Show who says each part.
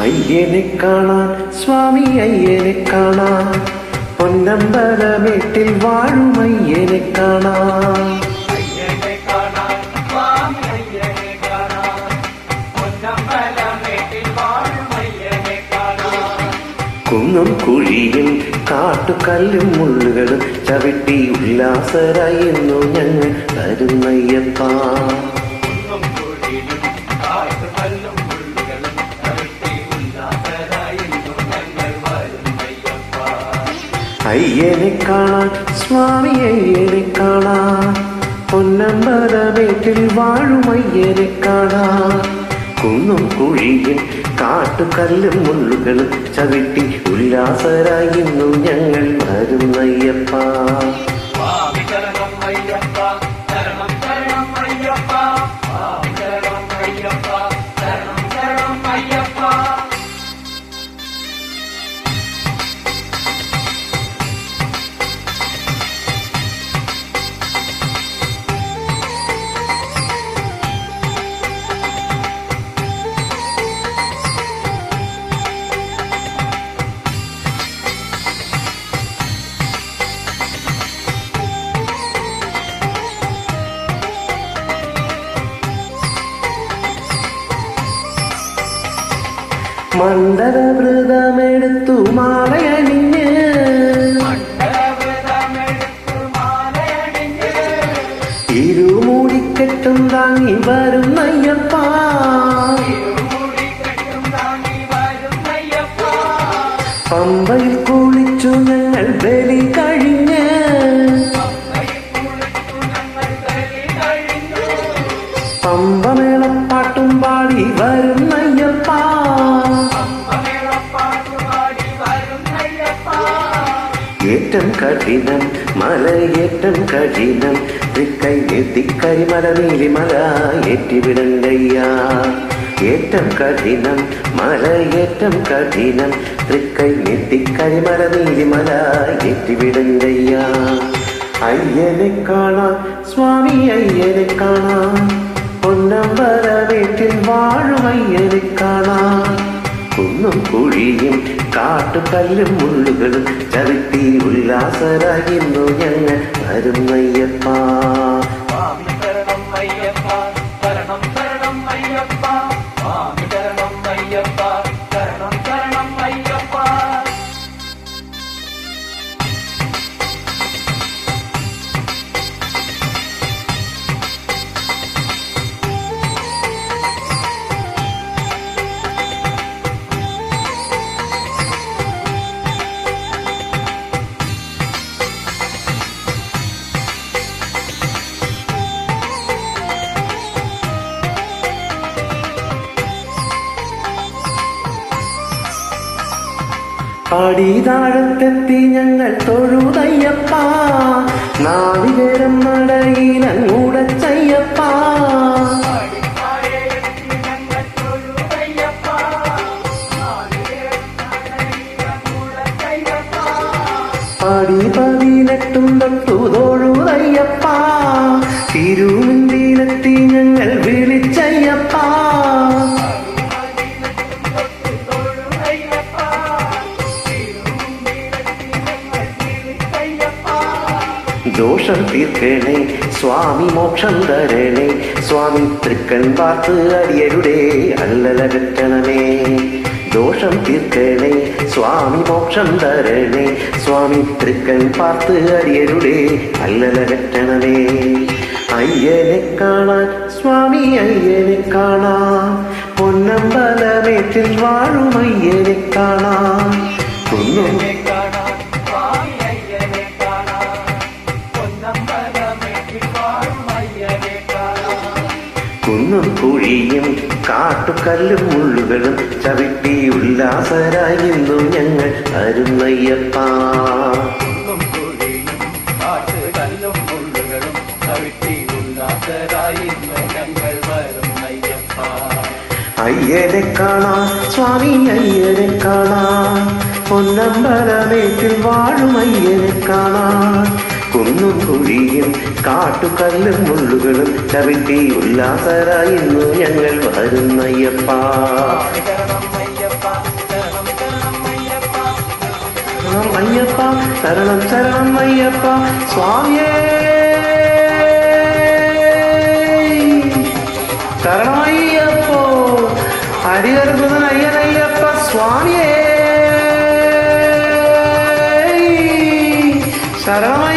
Speaker 1: അയ്യനെ കാണാൻ സ്വാമി അയ്യനെ കാണാൻ പൊന്നമ്പലമേട്ടിൽ വാഴും അയ്യനെ കാണാൻ കുന്നും കുഴിയും കാട്ടുകല്ലും മുള്ളുകളും ചവിട്ടി ഉല്ലാസരായിരുന്നു ഞങ്ങൾ വരുന്നയ്യപ്പ. അയ്യനെ കാണാൻ സ്വാമി അയ്യനെ കാണാൻ പൊന്നമ്പലമേട്ടിൽ വാഴും അയ്യനെ കാണാൻ കുന്നും കുഴിയും കാട്ടുകല്ലും മുള്ളുകളും ചവിട്ടി ഉല്ലാസരായിരുന്നു ഞങ്ങൾ വരുന്നയ്യപ്പ. മണ്ഡലവ്രതമെടുത്തു മാലയണിഞ്ഞ് ഇരുമൂടിക്കെട്ടും താങ്ങി വരുന്നയ്യപ്പ. പമ്പയിൽ കുളിച്ചു ഞങ്ങൾ ബലി കഴിഞ്ഞ് പമ്പമേളപ്പാട്ടും പാടി വരുന്നയ്യപ്പ. ഏറ്റം കഠിനം മലയേറ്റം കഠിനം തൃക്കൈ നെത്തിക്കരിമല നീലിമല ഏറ്റിവിടങ്കയ്യ. ഏറ്റം കഠിനം മലയേറ്റം കഠിനം തൃക്കൈ നെത്തിക്കരിമല നീലിമല ഏറ്റിവിടങ്കയ്യ. അയ്യനെ കാണാൻ സ്വാമി അയ്യനെ കാണാൻ പൊന്നമ്പലമേട്ടിൽ വാഴും അയ്യനെ കാണാൻ കുന്നും കുഴിയും കാട്ടുകല്ലും മുള്ളുകളും ചവിട്ടി ഉല്ലാസരായിരുന്നു ഞങ്ങൾ വരുന്നയ്യപ്പ. പടിതാഴത്തെത്തി ഞങ്ങൾ തൊഴുതയ്യപ്പ. നാളികേരം നടയിലങ്ങൂടച്ചയ്യപ്പ. പടി 18 തൊട്ടു തൊഴുതയ്യപ്പ. തിരുമുന്തിയിലെത്തി ഞങ്ങൾ വിളിച്ചയ്യപ്പ. ദോഷം തീർക്കണേ സ്വാമി മോക്ഷം തരണേ സ്വാമി തൃക്കൺ പാർത്ത് അടിയരുടെ അല്ലലകറ്റണമേ. ദോഷം തീർക്കണേ സ്വാമി മോക്ഷം തരണേ സ്വാമി തൃക്കൺ പാർത്ത് അടിയരുടെ അല്ലലകറ്റണമേ. അയ്യനെ കാണാൻ സ്വാമി അയ്യനെ കാണാൻ പൊന്നമ്പലമേട്ടിൽ വാഴും അയ്യനെ കാണാൻ കുന്നും കുന്നും കുഴിയും കാട്ടുകല്ലും മുള്ളുകളും ചവിട്ടി ഉല്ലാസരായിരുന്നു ഞങ്ങൾ വരുന്നയ്യപ്പ. അയ്യനെ കാണാൻ സ്വാമി അയ്യനെ കാണാൻ പൊന്നമ്പലമേട്ടിൽ വാഴും അയ്യനെ കാണാൻ കുന്നും കുഴിയും കാട്ടുകല്ലും മുള്ളുകളും ചവിട്ടി ഉല്ലാസരായിരുന്നു ഞങ്ങൾ വരുന്നയ്യപ്പ. അയ്യപ്പ ശരണം ശരണം അയ്യപ്പ സ്വാമിയേ ശരണമയ്യപ്പോ ഹരിഹരസുതൻ അയ്യനയ്യപ്പ സ്വാമിയേ ശരണമയ്യ